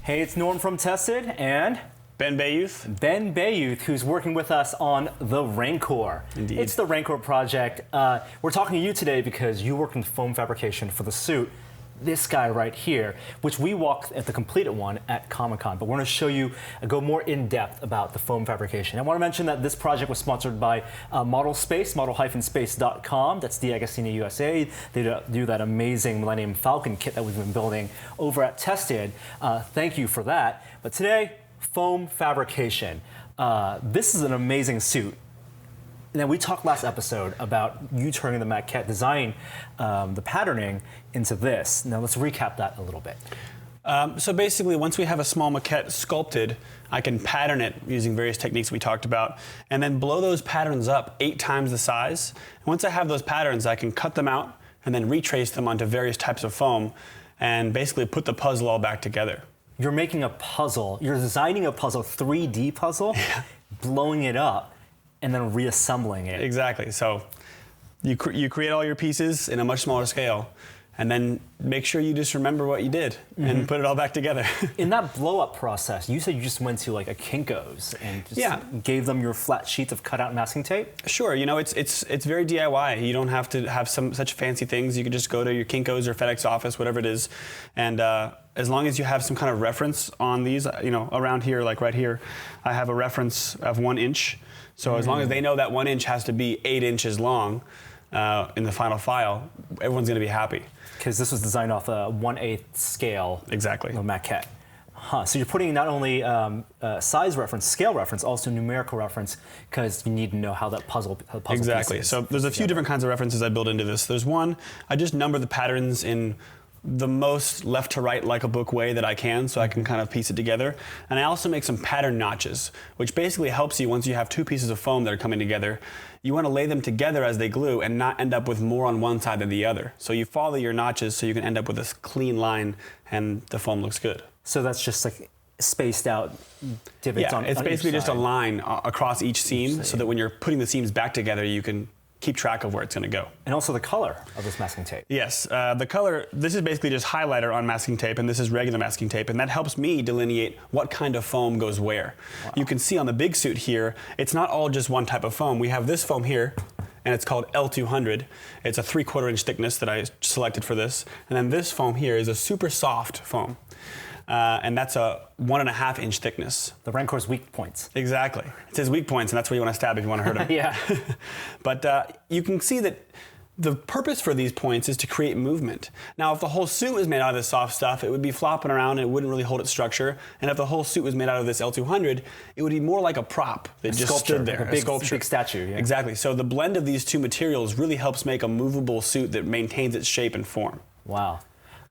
Hey, it's Norm from Tested and Ben Bayouth. Ben Bayouth, who's working with us on the Rancor. Indeed. It's the Rancor project. We're talking to you today because you work in foam fabrication for the suit, this guy right here, which we walked at the completed one at Comic-Con, but we're going to show you, go more in depth about the foam fabrication. I want to mention that this project was sponsored by Model Space, model-space.com. That's D'Agostino USA. They do that amazing Millennium Falcon kit that we've been building over at Tested. Thank you for that. But today, foam fabrication. This is an amazing suit. Now, we talked last episode about you turning the maquette, designing the patterning into this. Now, let's recap that a little bit. So basically, once we have a small maquette sculpted, I can pattern it using various techniques we talked about, and then blow those patterns up 8 times the size. And once I have those patterns, I can cut them out and then retrace them onto various types of foam and basically put the puzzle all back together. You're making a puzzle. You're designing a puzzle, 3D puzzle, blowing it up, and then reassembling it. Exactly. So you create all your pieces in a much smaller scale, and then make sure you just remember what you did and put it all back together. In that blow-up process, you said you just went to like a Kinko's and just gave them your flat sheets of cut-out masking tape? Sure. You know, it's very DIY. You don't have to have such fancy things. You can just go to your Kinko's or FedEx office, whatever it is, and as long as you have some kind of reference on these, you know, around here, like right here, I have a reference of 1 inch. So as long as they know that 1 inch has to be 8 inches long in the final file, everyone's going to be happy. Because this was designed off a 1/8 scale. Exactly. Maquette. So you're putting not only size reference, scale reference, also numerical reference, because you need to know how that puzzle exactly. Piece is so there's a few different kinds of references I build into this. There's one, I just number the patterns in the most left to right like a book way that I can, so I can kind of piece it together. And I also make some pattern notches, which basically helps you once you have 2 pieces of foam that are coming together. You want to lay them together as they glue and not end up with more on one side than the other. So you follow your notches so you can end up with this clean line and the foam looks good. So that's just like spaced out divots on each side. It's basically just a line across each seam so that when you're putting the seams back together, you can keep track of where it's going to go. And also the color of this masking tape. Yes, the color, this is basically just highlighter on masking tape, and this is regular masking tape, and that helps me delineate what kind of foam goes where. Wow. You can see on the big suit here, it's not all just one type of foam. We have this foam here, and it's called L200. It's a 3/4 inch thickness that I selected for this. And then this foam here is a super soft foam. And that's a 1.5 inch thickness. The Rancor's weak points. Exactly. It says weak points, and that's where you want to stab if you want to hurt them. Yeah. But you can see that the purpose for these points is to create movement. Now, if the whole suit was made out of this soft stuff, it would be flopping around and it wouldn't really hold its structure. And if the whole suit was made out of this L200, it would be more like a prop that just stood there. Like a big statue. Yeah. Exactly. So the blend of these 2 materials really helps make a movable suit that maintains its shape and form. Wow.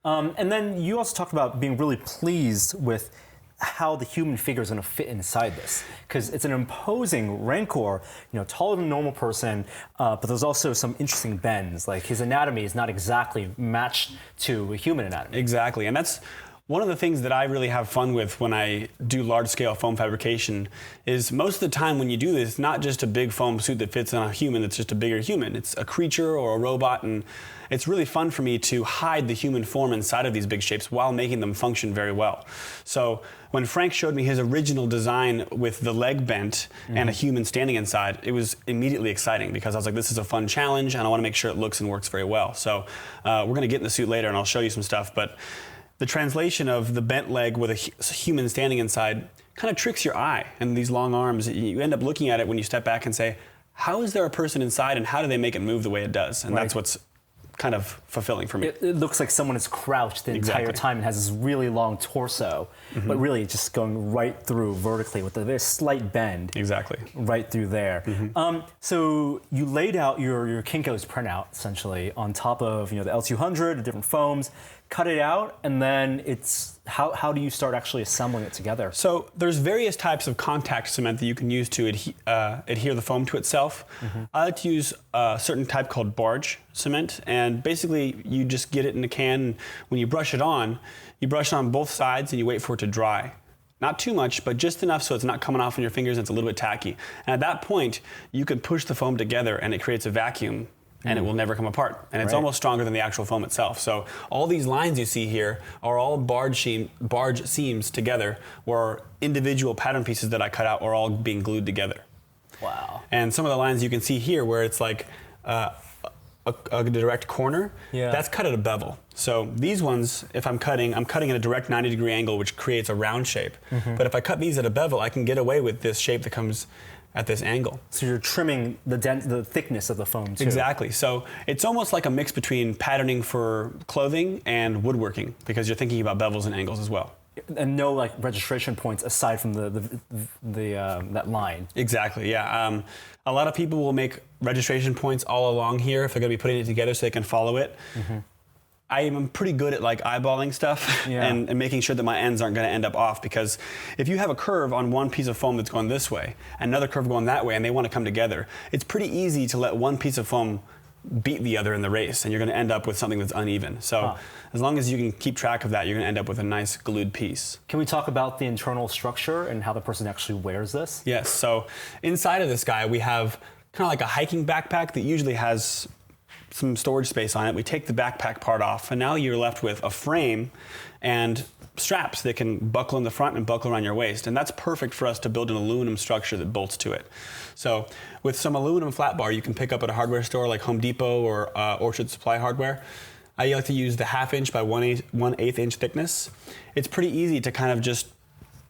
And then you also talked about being really pleased with how the human figure is going to fit inside this, because it's an imposing Rancor, you know, taller than a normal person, but there's also some interesting bends. Like his anatomy is not exactly matched to a human anatomy. Exactly, and that's one of the things that I really have fun with when I do large-scale foam fabrication is most of the time when you do this, it's not just a big foam suit that fits on a human that's just a bigger human. It's a creature or a robot, and it's really fun for me to hide the human form inside of these big shapes while making them function very well. So when Frank showed me his original design with the leg bent and a human standing inside, it was immediately exciting because I was like, this is a fun challenge and I want to make sure it looks and works very well. So we're going to get in the suit later and I'll show you some stuff, but the translation of the bent leg with a human standing inside kind of tricks your eye and these long arms. You end up looking at it when you step back and say, how is there a person inside and how do they make it move the way it does? And that's what's kind of fulfilling for me. It looks like someone is crouched the entire time and has this really long torso, but really just going right through vertically with a very slight bend. Exactly. Right through there. So you laid out your Kinko's printout essentially on top of, you know, the L200, the different foams, cut it out, and then it's how do you start actually assembling it together? So there's various types of contact cement that you can use to adhere the foam to itself. I like to use a certain type called barge cement, and basically you just get it in a can, and when you brush it on both sides and you wait for it to dry. Not too much, but just enough so it's not coming off on your fingers and it's a little bit tacky. And at that point, you can push the foam together and it creates a vacuum and it will never come apart. And it's almost stronger than the actual foam itself. So all these lines you see here are all barge seams together, where individual pattern pieces that I cut out are all being glued together. Wow. And some of the lines you can see here where it's like a direct corner, that's cut at a bevel. So these ones, if I'm cutting at a direct 90-degree angle, which creates a round shape. But if I cut these at a bevel, I can get away with this shape that comes at this angle. So you're trimming the thickness of the foam too. Exactly. So it's almost like a mix between patterning for clothing and woodworking, because you're thinking about bevels and angles as well. And no like registration points aside from that line. Exactly. Yeah. A lot of people will make registration points all along here if they're going to be putting it together so they can follow it. I am pretty good at like eyeballing stuff and making sure that my ends aren't going to end up off, because if you have a curve on one piece of foam that's going this way, another curve going that way, and they want to come together, it's pretty easy to let one piece of foam beat the other in the race, and you're going to end up with something that's uneven. So as long as you can keep track of that, you're going to end up with a nice glued piece. Can we talk about the internal structure and how the person actually wears this? Yes. So inside of this guy, we have kind of like a hiking backpack that usually has some storage space on it. We take the backpack part off, and now you're left with a frame and straps that can buckle in the front and buckle around your waist. And that's perfect for us to build an aluminum structure that bolts to it. So with some aluminum flat bar you can pick up at a hardware store like Home Depot or Orchard Supply Hardware, I like to use the 1/2 inch by 1/8 inch thickness. It's pretty easy to kind of just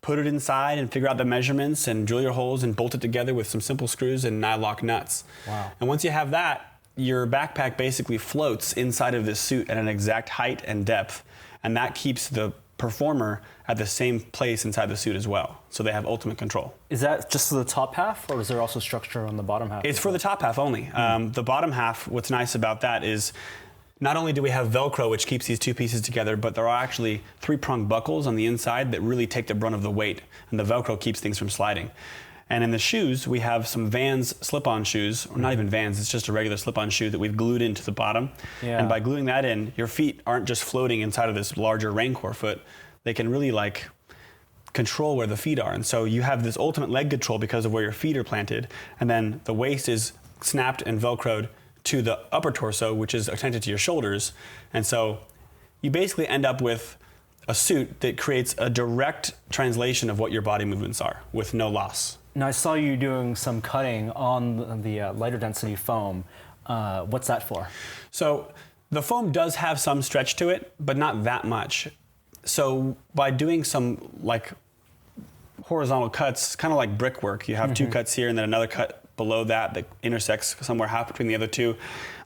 put it inside and figure out the measurements and drill your holes and bolt it together with some simple screws and nylock nuts. Wow. And once you have that, your backpack basically floats inside of this suit at an exact height and depth, and that keeps the performer at the same place inside the suit as well. So they have ultimate control. Is that just for the top half, or is there also structure on the bottom half? It's for the top half only. The bottom half, what's nice about that is not only do we have Velcro, which keeps these two pieces together, but there are actually 3-prong buckles on the inside that really take the brunt of the weight, and the Velcro keeps things from sliding. And in the shoes, we have some Vans slip-on shoes, or not even Vans, it's just a regular slip-on shoe that we've glued into the bottom. And by gluing that in, your feet aren't just floating inside of this larger Rancor foot. They can really like control where the feet are. And so you have this ultimate leg control because of where your feet are planted. And then the waist is snapped and Velcroed to the upper torso, which is attached to your shoulders. And so you basically end up with a suit that creates a direct translation of what your body movements are with no loss. Now, I saw you doing some cutting on the lighter density foam. What's that for? So the foam does have some stretch to it, but not that much. So by doing some like horizontal cuts, kind of like brickwork, you have 2 cuts here and then another cut below that that intersects somewhere half between the other two,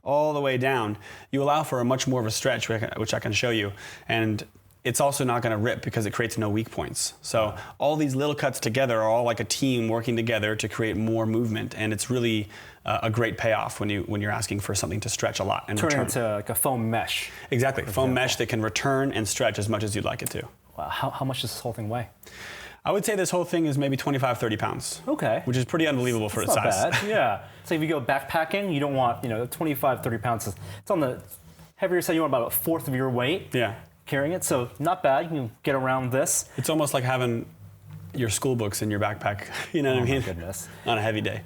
all the way down, you allow for a much more of a stretch, which I can show you. And it's also not going to rip because it creates no weak points. So all these little cuts together are all like a team working together to create more movement, and it's really a great payoff when you're asking for something to stretch a lot and Turn it return. into like a foam mesh. Exactly, foam mesh that can return and stretch as much as you'd like it to. Wow. How much does this whole thing weigh? I would say this whole thing is maybe 25, 30 pounds. Okay. Which is pretty unbelievable for its Not size. bad. Yeah. So if you go backpacking, you don't want 25, 30 pounds. It's on the heavier side. You want about 1/4 of your weight. Yeah. Carrying it, so not bad. You can get around this. It's almost like having your school books in your backpack. You know what I mean? Oh my goodness. On a heavy day.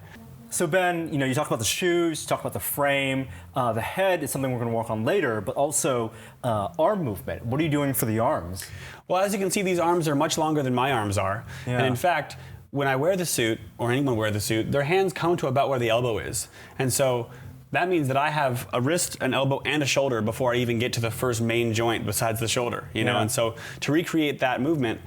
So Ben, you talk about the shoes, you talk about the frame. The head is something we're going to work on later, but also arm movement. What are you doing for the arms? Well, as you can see, these arms are much longer than my arms are. Yeah. And in fact, when I wear the suit, or anyone wear the suit, their hands come to about where the elbow is. And so that means that I have a wrist, an elbow, and a shoulder before I even get to the first main joint besides the shoulder, Yeah. And so to recreate that movement,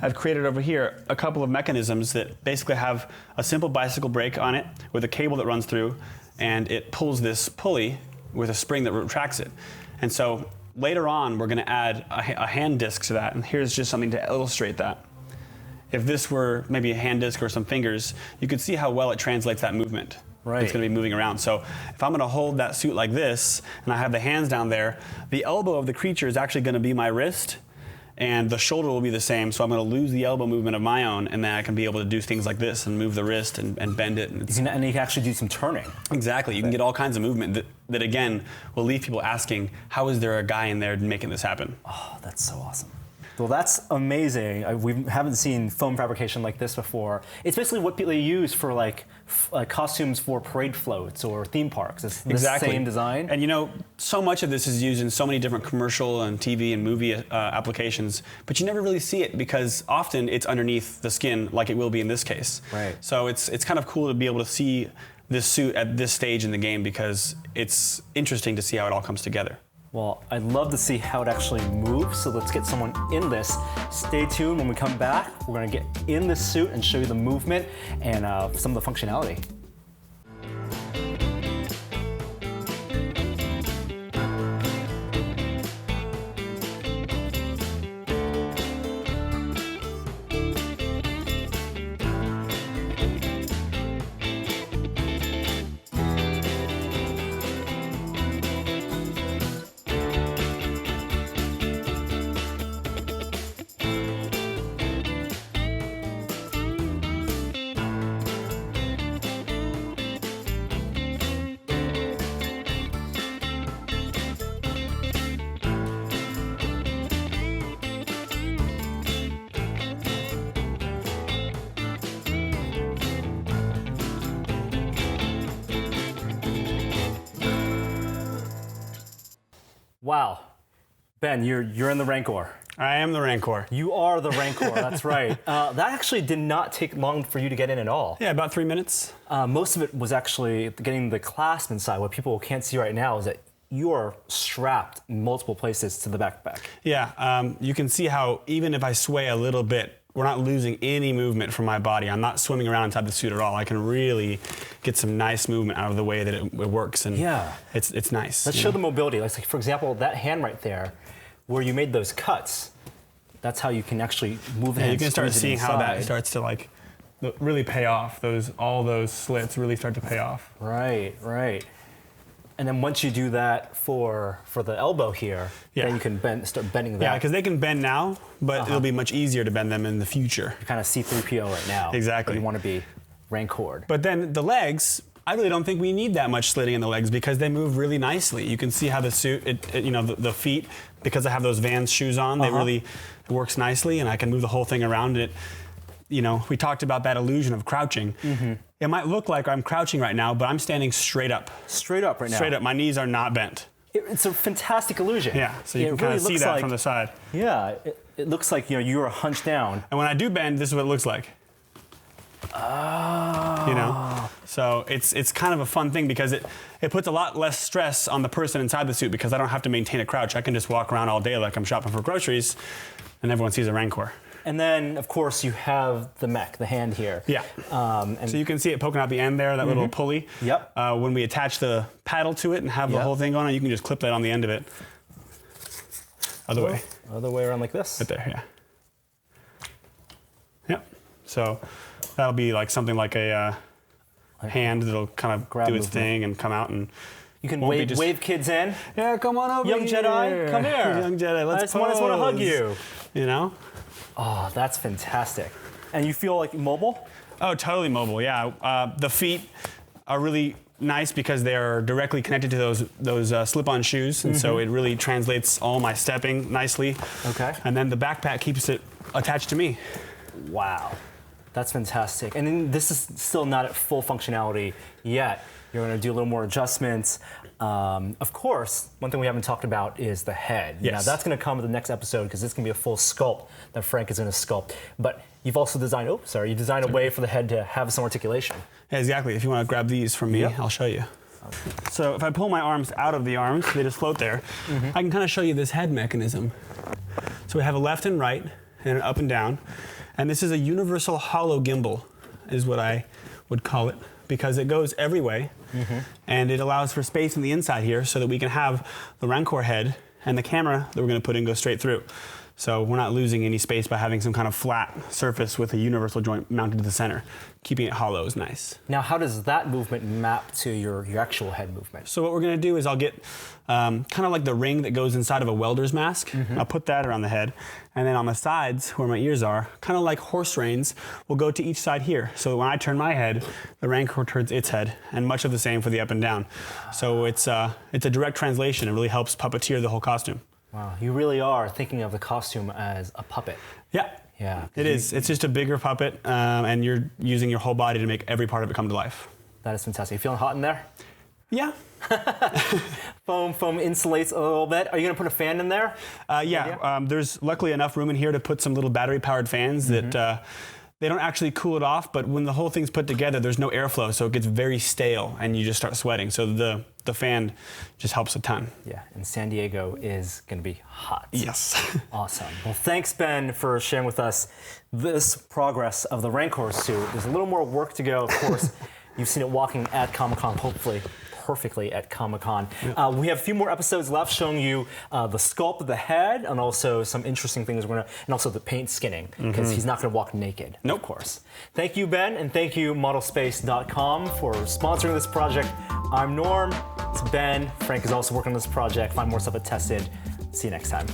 I've created over here a couple of mechanisms that basically have a simple bicycle brake on it with a cable that runs through, and it pulls this pulley with a spring that retracts it. And so later on, we're going to add a hand disc to that, and here's just something to illustrate that. If this were maybe a hand disc or some fingers, you could see how well it translates that movement. Right. It's going to be moving around. So if I'm going to hold that suit like this, and I have the hands down there, the elbow of the creature is actually going to be my wrist, and the shoulder will be the same. So I'm going to lose the elbow movement of my own, and then I can be able to do things like this and move the wrist and bend it. And And you can actually do some turning. exactly. You can get all kinds of movement that again, will leave people asking, how is there a guy in there making this happen? Oh, that's so awesome. Well, that's amazing. We haven't seen foam fabrication like this before. It's basically what people use for like costumes for parade floats or theme parks. It's the same design. And you know, so much of this is used in so many different commercial and TV and movie applications, but you never really see it because often it's underneath the skin, like it will be in this case. Right. So it's kind of cool to be able to see this suit at this stage in the game because it's interesting to see how it all comes together. Well, I'd love to see how it actually moves, so let's get someone in this. Stay tuned. When we come back, we're going to get in this suit and show you the movement and some of the functionality. Wow. Ben, you're in the Rancor. I am the Rancor. You are the Rancor, that's right. That actually did not take long for you to get in at all. Yeah, about 3 minutes. Most of it was actually getting the clasp inside. What people can't see right now is that you are strapped in multiple places to the backpack. Yeah, you can see how even if I sway a little bit, we're not losing any movement from my body. I'm not swimming around inside the suit at all. I can really get some nice movement out of the way that it works, and yeah, it's nice. Let's show the mobility. Like, for example, that hand right there, where you made those cuts, that's how you can actually move the hand. You can start seeing how that starts to like really pay off. All those slits really start to pay off. Right, right. And then once you do that for the elbow here, then you can start bending that. Yeah, because they can bend now, but it'll be much easier to bend them in the future. You're kind of C-3PO right now. Exactly. But you want to be Rancored. But then the legs, I really don't think we need that much slitting in the legs because they move really nicely. You can see how the suit, the feet, because I have those Vans shoes on, they really, it works nicely, and I can move the whole thing around it. You know, we talked about that illusion of crouching. It might look like I'm crouching right now, but I'm standing straight up. Straight up right now. Straight up. My knees are not bent. It's a fantastic illusion. Yeah, so you can kind of see that from the side. Yeah, it looks like you are hunched down. And when I do bend, this is what it looks like. Oh. You know? So it's kind of a fun thing because it puts a lot less stress on the person inside the suit because I don't have to maintain a crouch. I can just walk around all day like I'm shopping for groceries and everyone sees a Rancor. And then, of course, you have the mech, the hand here. Yeah. So you can see it poking out the end there, that little pulley. Yep. When we attach the paddle to it and have the whole thing on it, you can just clip that on the end of it. Other way. Other way around like this. Right there, yeah. Yep. So that'll be like something like a hand that'll kind of do its thing and come out and. You can wave kids in. Yeah, come on over Young here. Jedi, come here. Young Jedi, let's I just want to hug you. You know? Oh, that's fantastic. And you feel like mobile? Oh, totally mobile, yeah. The feet are really nice because they're directly connected to those slip-on shoes, and so it really translates all my stepping nicely. Okay. And then the backpack keeps it attached to me. Wow, that's fantastic. And then this is still not at full functionality yet. You're going to do a little more adjustments. Of course, one thing we haven't talked about is the head. Yes. Now, that's going to come in the next episode because it's going to be a full sculpt that Frank is going to sculpt. But you've also designed, you designed a way for the head to have some articulation. Yeah, exactly. If you want to grab these from me, I'll show you. So if I pull my arms out of the arms, they just float there. I can kind of show you this head mechanism. So we have a left and right, and an up and down. And this is a universal hollow gimbal, is what I would call it, because it goes every way. And it allows for space in the inside here so that we can have the Rancor head and the camera that we're going to put in go straight through. So we're not losing any space by having some kind of flat surface with a universal joint mounted to the center. Keeping it hollow is nice. Now, how does that movement map to your actual head movement? So what we're going to do is I'll get kind of like the ring that goes inside of a welder's mask. I'll put that around the head. And then on the sides, where my ears are, kind of like horse reins, will go to each side here. So when I turn my head, the Rancor turns its head, and much of the same for the up and down. So it's a direct translation. It really helps puppeteer the whole costume. Wow, you really are thinking of the costume as a puppet. Yeah. Yeah. It is. It's just a bigger puppet, and you're using your whole body to make every part of it come to life. That is fantastic. You feeling hot in there? Yeah. Foam insulates a little bit. Are you going to put a fan in there? Yeah. There's luckily enough room in here to put some little battery-powered fans that they don't actually cool it off, but when the whole thing's put together, there's no airflow, so it gets very stale, and you just start sweating. So the fan just helps a ton. Yeah, and San Diego is going to be hot. Yes. Awesome. Well, thanks, Ben, for sharing with us this progress of the Rancor suit. There's a little more work to go, of course. You've seen it walking at Comic-Con, hopefully perfectly at Comic-Con. We have a few more episodes left showing you the sculpt of the head and also some interesting things and also the paint skinning, because he's not going to walk naked, of course. Thank you, Ben, and thank you, modelspace.com, for sponsoring this project. I'm Norm. It's Ben. Frank is also working on this project. Find more stuff at Tested. See you next time.